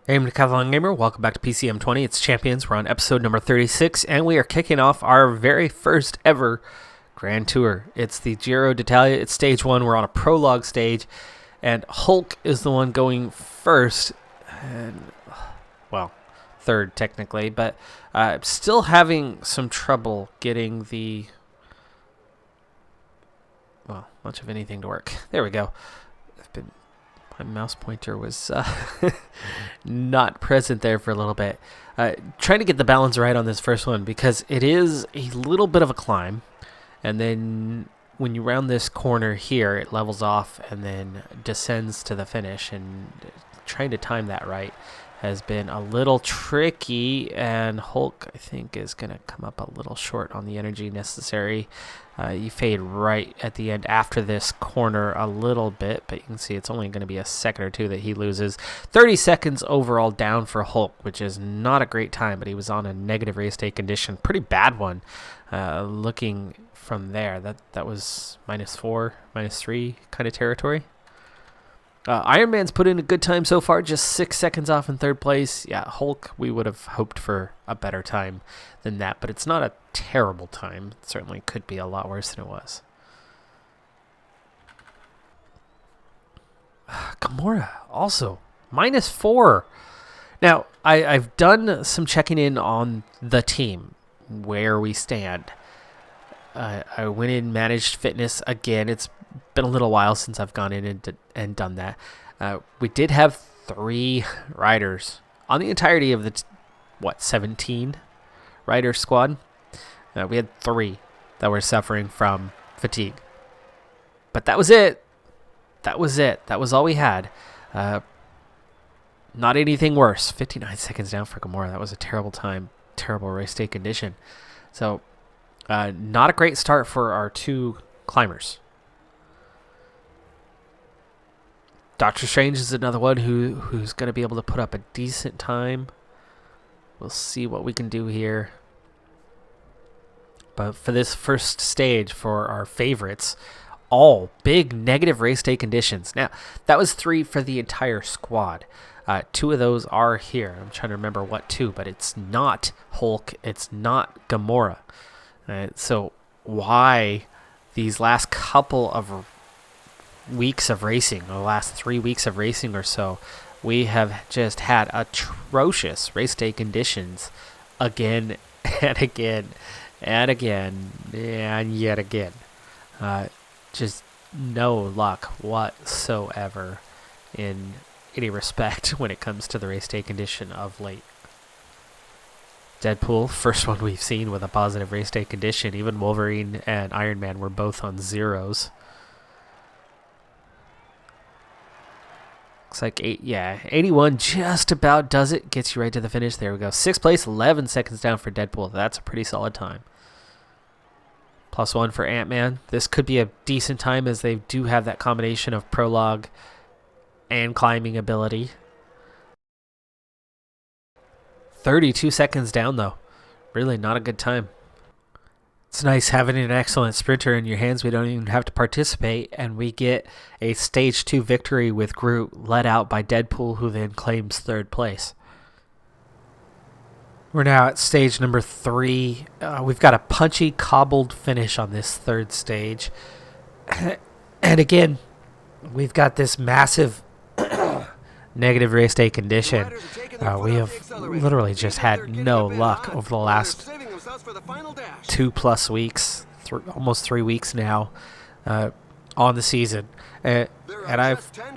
Hey, I'm Decathlon Gamer. Welcome back to PCM20. It's Champions. We're on episode number 36, and we are kicking off our very first ever Grand Tour. It's the Giro d'Italia. It's stage one. We're on a prologue stage, and Hulk is the one going first, and well, third technically, but I'm still having some trouble getting the much of anything to work. There we go. My mouse pointer was not present there for a little bit. Trying to get the balance right on this first one because it is a little bit of a climb. And then when you round this corner here, it levels off and then descends to the finish. And trying to time that right has been a little tricky. And Hulk, I think, is going to come up a little short on the energy necessary. You fade right at the end after this corner a little bit, but you can see it's only going to be a second or two that he loses. 30 seconds overall down for Hulk, which is not a great time, but he was on a negative race day condition. Pretty bad one. Looking from there, that was -4, -3 kind of territory. Iron Man's put in a good time so far, just 6 seconds off in third place. Yeah, Hulk, we would have hoped for a better time than that, but it's not a terrible time. It certainly could be a lot worse than it was. Gamora also -4. Now, I've done some checking in on the team, where we stand. I went in, managed fitness again. It's been a little while since I've gone in and done that. We did have 3 riders on the entirety of the 17 rider squad. We had 3 that were suffering from fatigue, but that was it. That was all we had. Not anything worse. 59 seconds down for Gamora. That was a terrible time, terrible race day condition. So not a great start for our 2 climbers. Doctor Strange is another one who's going to be able to put up a decent time. We'll see what we can do here. But for this first stage, for our favorites, all big negative race day conditions. Now, that was 3 for the entire squad. 2 of those are here. I'm trying to remember what 2, but it's not Hulk. It's not Gamora. So why these last couple of weeks of racing, the last 3 weeks of racing or so, we have just had atrocious race day conditions again and again and again and yet again. Just no luck whatsoever in any respect when it comes to the race day condition of late. Deadpool, first one we've seen with a positive race day condition. Even Wolverine and Iron Man were both on zeros. Looks like 81 just about does it. Gets you right to the finish. There we go. 6th place, 11 seconds down for Deadpool. That's a pretty solid time. +1 for Ant-Man. This could be a decent time as they do have that combination of prologue and climbing ability. 32 seconds down, though. Really not a good time. It's nice having an excellent sprinter in your hands. We don't even have to participate, and we get a stage 2 victory with Groot led out by Deadpool, who then claims 3rd place. We're now at stage number 3. We've got a punchy, cobbled finish on this 3rd stage. And again, we've got this massive negative race day condition. We have literally just had no luck over the last 2+ weeks, almost 3 weeks now, on the season. And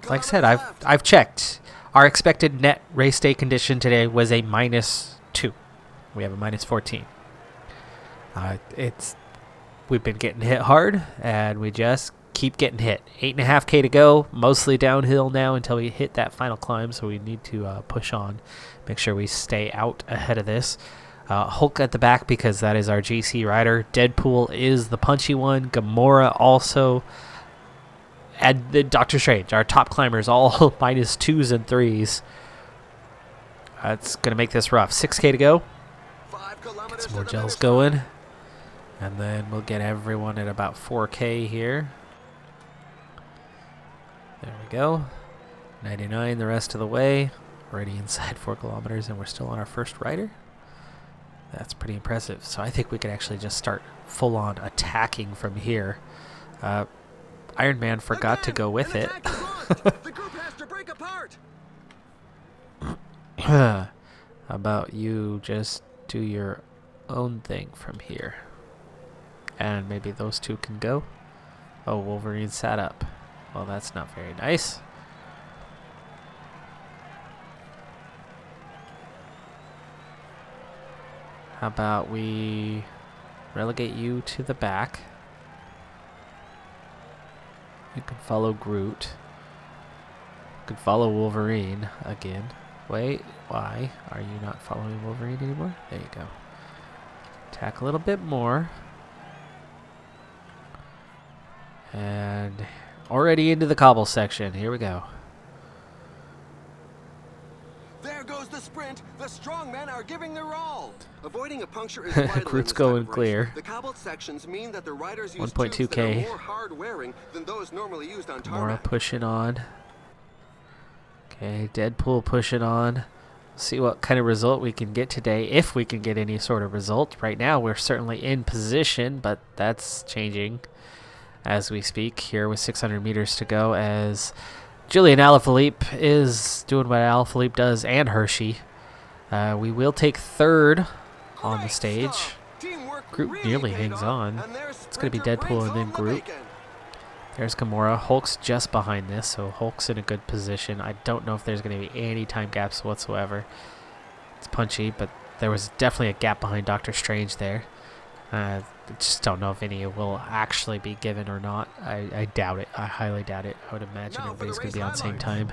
like I said, I've checked. Our expected net race day condition today was a -2. We have a -14. We've been getting hit hard, and we just keep getting hit. 8.5K to go, mostly downhill now until we hit that final climb, so we need to push on, make sure we stay out ahead of this. Hulk at the back because that is our GC rider. Deadpool is the punchy one. Gamora also. And the Doctor Strange, our top climbers, all -2s and 3s. It's going to make this rough. 6K to go. Get some more gels going. And then we'll get everyone at about 4K here. There we go. 99 the rest of the way. Already inside 4 kilometers, and we're still on our first rider. That's pretty impressive. So I think we could actually just start full-on attacking from here. Iron Man forgot to go with it. The group has to break apart. How about you just do your own thing from here? And maybe those two can go. Oh, Wolverine sat up. Well, that's not very nice. How about we relegate you to the back? You can follow Groot. You can follow Wolverine again. Wait, why are you not following Wolverine anymore? There you go. Attack a little bit more. And already into the cobble section. Here we go. There goes the sprint. The strong men are giving their all. Avoiding a puncture is vital. Groot's going clear. The cobbled sections mean that the riders use 1.2K. tubes that are more hard wearing than those normally used on More tarmac. pushing on. Okay, Deadpool pushing on. See what kind of result we can get today, if we can get any sort of result. Right now, we're certainly in position, but that's changing as we speak here with 600 meters to go, as Julian Alaphilippe is doing what Alaphilippe does, and Hershey. We will take third on the stage. Groot nearly hangs on. It's going to be Deadpool and then Groot. There's Gamora. Hulk's just behind this, so Hulk's in a good position. I don't know if there's going to be any time gaps whatsoever. It's punchy, but there was definitely a gap behind Doctor Strange there. I just don't know if any will actually be given or not. I doubt it. I highly doubt it. I would imagine everybody's going to be on the same time.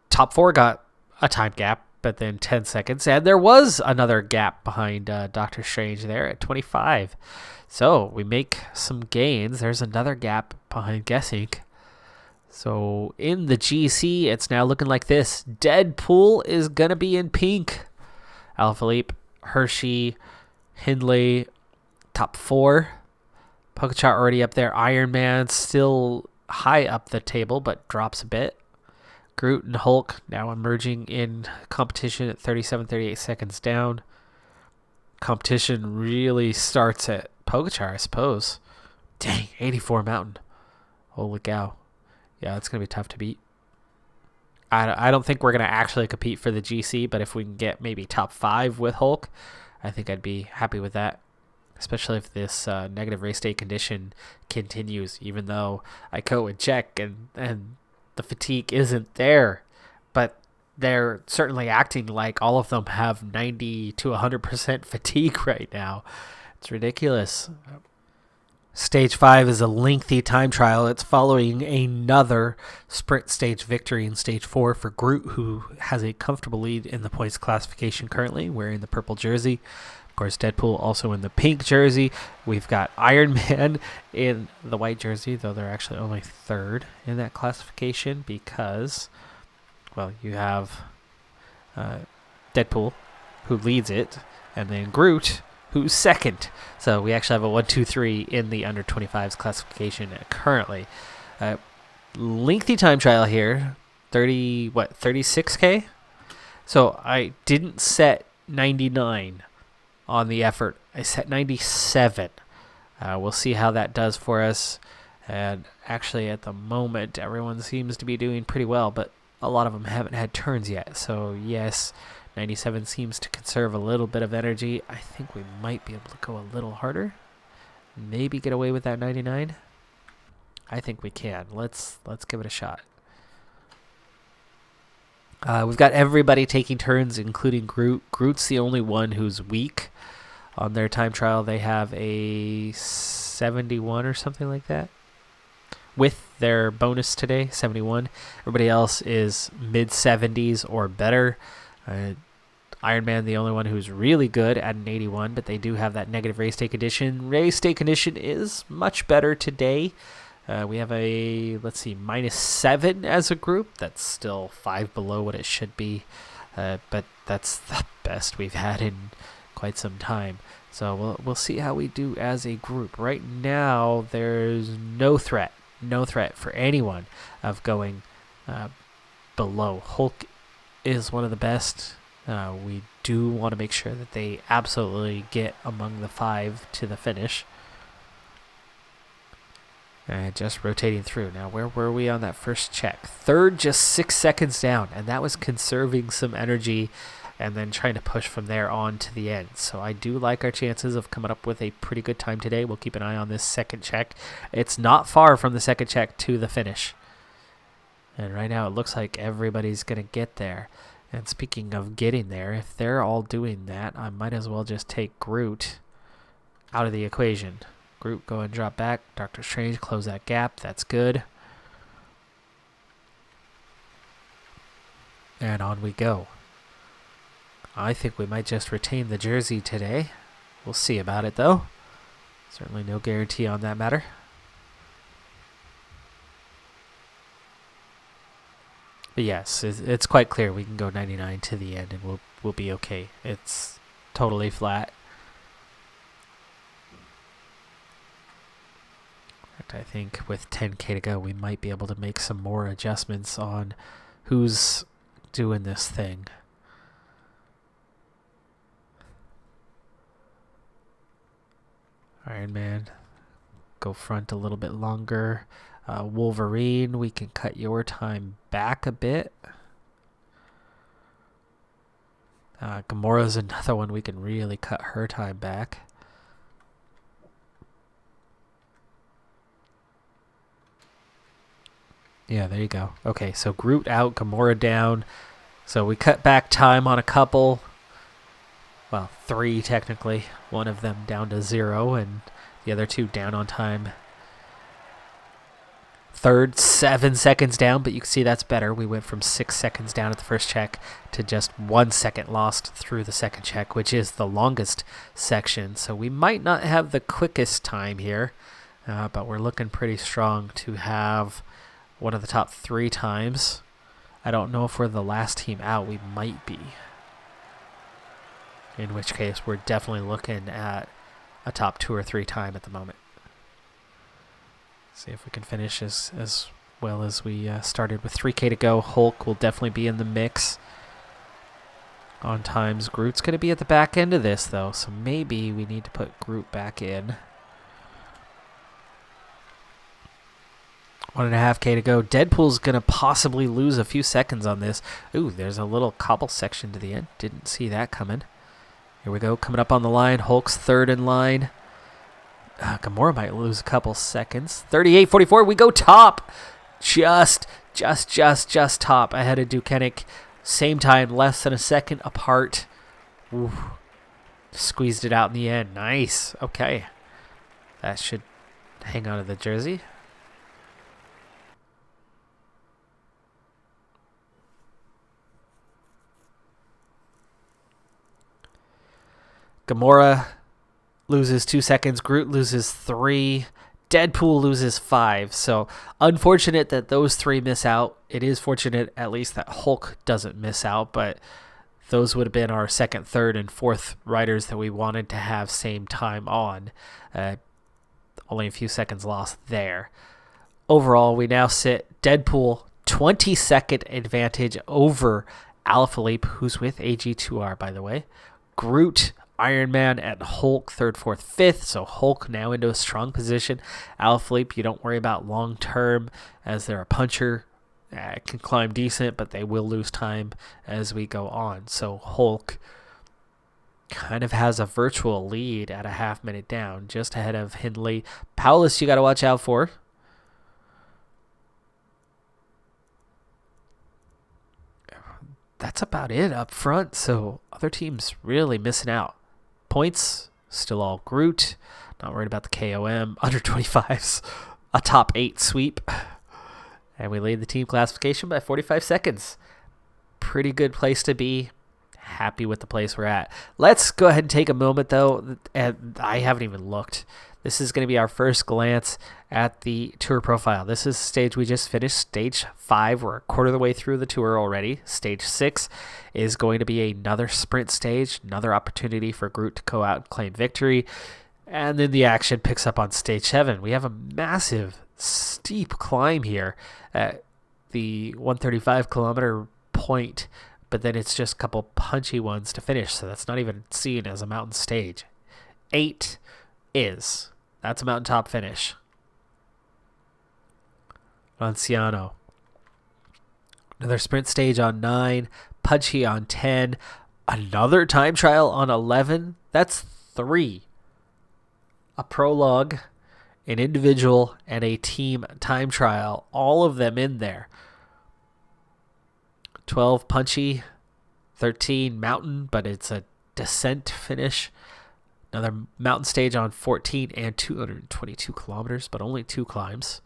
Top 4 got a time gap, but then 10 seconds. And there was another gap behind Doctor Strange there at 25. So we make some gains. There's another gap behind Guessing. So in the GC, it's now looking like this. Deadpool is going to be in pink. Alaphilippe, Hershey, Hindley, top 4. Pogacar already up there. Iron Man still high up the table, but drops a bit. Groot and Hulk now emerging in competition at 37-38 seconds down. Competition really starts at Pogacar, I suppose. Dang, 84 Mountain. Holy cow. Yeah, it's going to be tough to beat. I don't think we're going to actually compete for the GC, but if we can get maybe top 5 with Hulk, I think I'd be happy with that. Especially if this negative race day condition continues, even though I go and check and the fatigue isn't there. But they're certainly acting like all of them have 90 to 100% fatigue right now. It's ridiculous. Stage 5 is a lengthy time trial. It's following another sprint stage victory in Stage 4 for Groot, who has a comfortable lead in the points classification currently, wearing the purple jersey. Of course, Deadpool also in the pink jersey. We've got Iron Man in the white jersey, though they're actually only third in that classification because, well, you have Deadpool, who leads it, and then Groot, who's second. So we actually have a 1, 2, 3 in the under 25s classification currently. Lengthy time trial here, 36K? So I didn't set 99 on the effort. I set 97. We'll see how that does for us. And actually at the moment, everyone seems to be doing pretty well, but a lot of them haven't had turns yet. So yes, 97 seems to conserve a little bit of energy. I think we might be able to go a little harder. Maybe get away with that 99. I think we can. Let's give it a shot. We've got everybody taking turns, including Groot. Groot's the only one who's weak. On their time trial, they have a 71 or something like that. With their bonus today, 71. Everybody else is mid-70s or better. Iron Man, the only one who's really good at an 81, but they do have that negative race day condition. Race day condition is much better today. We have a, -7 as a group. That's still 5 below what it should be, but that's the best we've had in quite some time. So we'll see how we do as a group. Right now, there's no threat for anyone of going below. Hulk is one of the best. We do want to make sure that they absolutely get among the 5 to the finish. And just rotating through. Now, where were we on that first check? Third, just 6 seconds down. And that was conserving some energy and then trying to push from there on to the end. So I do like our chances of coming up with a pretty good time today. We'll keep an eye on this second check. It's not far from the second check to the finish. And right now it looks like everybody's going to get there. And speaking of getting there, if they're all doing that, I might as well just take Groot out of the equation. Groot, go and drop back. Doctor Strange, close that gap. That's good. And on we go. I think we might just retain the jersey today. We'll see about it, though. Certainly no guarantee on that matter. But yes, it's quite clear we can go 99 to the end and we'll be okay. It's totally flat. In fact, I think with 10K to go, we might be able to make some more adjustments on who's doing this thing. Iron Man, go front a little bit longer. Wolverine, we can cut your time back a bit. Gamora's another one we can really cut her time back. Yeah, there you go. Okay, so Groot out, Gamora down. So we cut back time on a couple. Well, 3 technically. One of them down to 0 and the other 2 down on time. Third, 7 seconds down, but you can see that's better. We went from 6 seconds down at the first check to just 1 second lost through the second check, which is the longest section. So we might not have the quickest time here, but we're looking pretty strong to have one of the top 3 times. I don't know if we're the last team out. We might be. In which case, we're definitely looking at a top 2 or 3 time at the moment. See if we can finish as well as we started with 3K to go. Hulk will definitely be in the mix on times. Groot's going to be at the back end of this, though, so maybe we need to put Groot back in. 1.5K to go. Deadpool's going to possibly lose a few seconds on this. Ooh, there's a little cobble section to the end. Didn't see that coming. Here we go, coming up on the line. Hulk's third in line. Gamora might lose a couple seconds. 38.44, we go top. Just top ahead of Dukenik. Same time, less than a second apart. Ooh. Squeezed it out in the end. Nice. Okay. That should hang on to the jersey. Gamora loses 2 seconds. Groot loses 3. Deadpool loses 5. So unfortunate that those 3 miss out. It is fortunate at least that Hulk doesn't miss out, but those would have been our second, third, and fourth riders that we wanted to have same time on. Only a few seconds lost there. Overall, we now sit Deadpool 20-second advantage over Alaphilippe, who's with AG2R, by the way. Groot, Iron Man, and Hulk, 3rd, 4th, 5th. So Hulk now into a strong position. Alaphilippe, you don't worry about long term as they're a puncher. Can climb decent, but they will lose time as we go on. So Hulk kind of has a virtual lead at a half minute down, just ahead of Hindley. Paulus, you got to watch out for. That's about it up front. So other teams really missing out. Points, still all Groot. Not worried about the KOM. Under 25s, a top 8 sweep. And we lead the team classification by 45 seconds. Pretty good place to be. Happy with the place we're at. Let's go ahead and take a moment, though. And I haven't even looked. This is going to be our first glance at the tour profile. This is the stage we just finished, stage 5. We're a quarter of the way through the tour already. Stage 6 is going to be another sprint stage, another opportunity for Groot to go out and claim victory. And then the action picks up on stage 7. We have a massive, steep climb here at the 135 kilometer point. but then it's just a couple punchy ones to finish, so that's not even seen as a mountain stage. 8 is. That's a mountaintop finish. Lanciano. Another sprint stage on 9. Punchy on 10. Another time trial on 11. That's 3. A prologue, an individual, and a team time trial. All of them in there. 12 punchy. 13 mountain, but it's a descent finish. Another mountain stage on 14 and 222 kilometers, but only 2 climbs.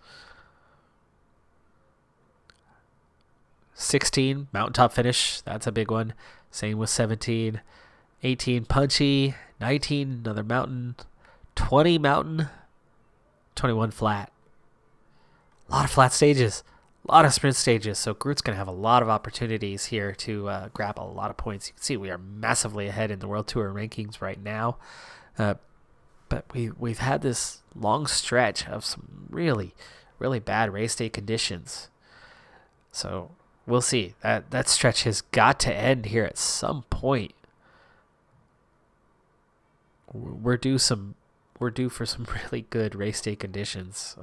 16 mountaintop finish. That's a big one. Same with 17. 18 punchy. 19 another mountain. 20 mountain. 21 flat. A lot of flat stages. A lot of sprint stages. So Groot's going to have a lot of opportunities here to grab a lot of points. You can see we are massively ahead in the World Tour rankings right now. But we've had this long stretch of some really, really bad race day conditions. So we'll see. That stretch has got to end here at some point. We're due for some really good race day conditions.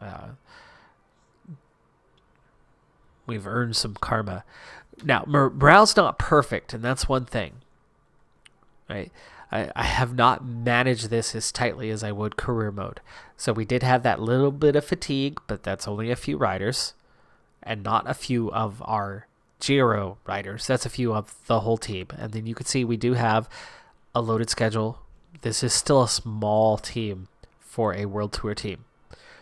We've earned some karma. Now, morale's not perfect, and that's one thing. Right? I have not managed this as tightly as I would career mode. So we did have that little bit of fatigue, but that's only a few riders and not a few of our Giro riders. That's a few of the whole team. And then you can see we do have a loaded schedule. This is still a small team for a World Tour team.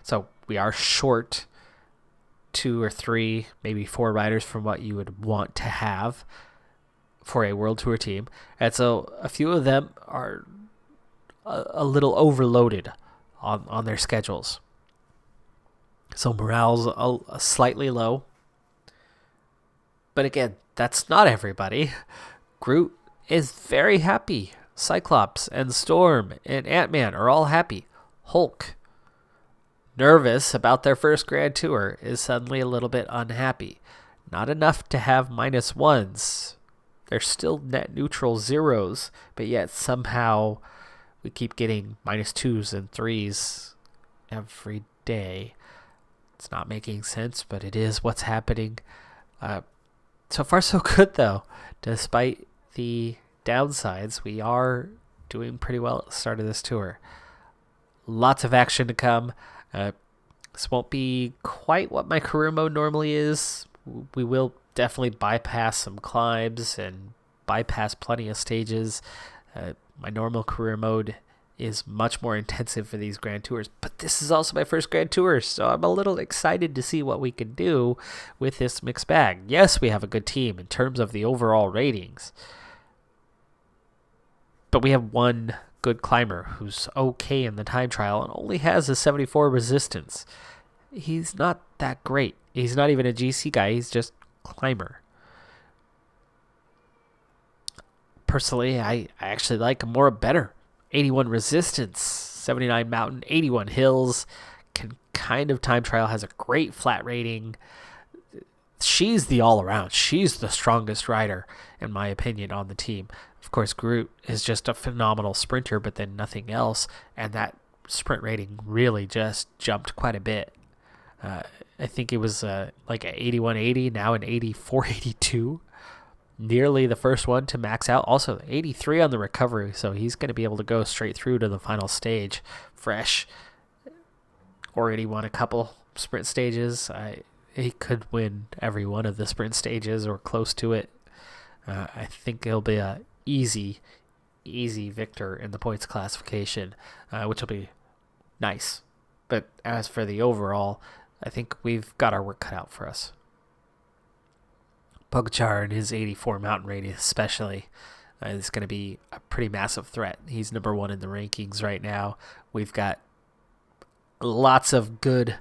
So we are short 2 or 3, maybe 4 riders from what you would want to have for a World Tour team. And so a few of them are a little overloaded on their schedules. So morale's slightly low. But again, that's not everybody. Groot is very happy. Cyclops and Storm and Ant-Man are all happy. Hulk, nervous about their first Grand Tour, is suddenly a little bit unhappy. Not enough to have -1s. They're still net neutral 0s, but yet somehow we keep getting -2s and 3s every day. It's not making sense, but it is what's happening. So far, so good, though. Despite the downsides, we are doing pretty well at the start of this tour. Lots of action to come. This won't be quite what my career mode normally is. We will definitely bypass some climbs and bypass plenty of stages. My normal career mode is much more intensive for these Grand Tours, but this is also my first Grand Tour, so I'm a little excited to see what we can do with this mixed bag. Yes, we have a good team in terms of the overall ratings, but we have one good climber who's okay in the time trial and only has a 74 resistance. He's not that great. He's not even a GC guy. He's just climber. Personally, I actually like a better 81 resistance, 79 mountain, 81 hills, can kind of time trial, has a great flat rating. She's the all-around. She's the strongest rider, in my opinion, on the team. Of course, Groot is just a phenomenal sprinter, but then nothing else, and that sprint rating really just jumped quite a bit. I think it was like an 81.80, now an 84.82. Nearly the first one to max out. Also, 83 on the recovery, so he's going to be able to go straight through to the final stage fresh. Already won a couple sprint stages. He could win every one of the sprint stages or close to it. I think he'll be a easy victor in the points classification, which will be nice. But as for the overall, I think we've got our work cut out for us. Pogacar and his 84 mountain radius especially is going to be a pretty massive threat. He's number 1 in the rankings right now. We've got lots of good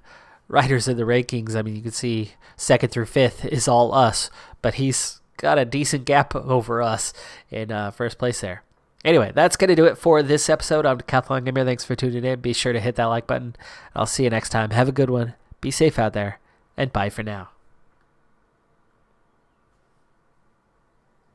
riders in the rankings. I mean, you can see 2nd through 5th is all us, but he's got a decent gap over us in first place there. Anyway, that's going to do it for this episode. I'm Decathlon Gamer. Thanks for tuning in. Be sure to hit that like button. I'll see you next time. Have a good one. Be safe out there, and bye for now.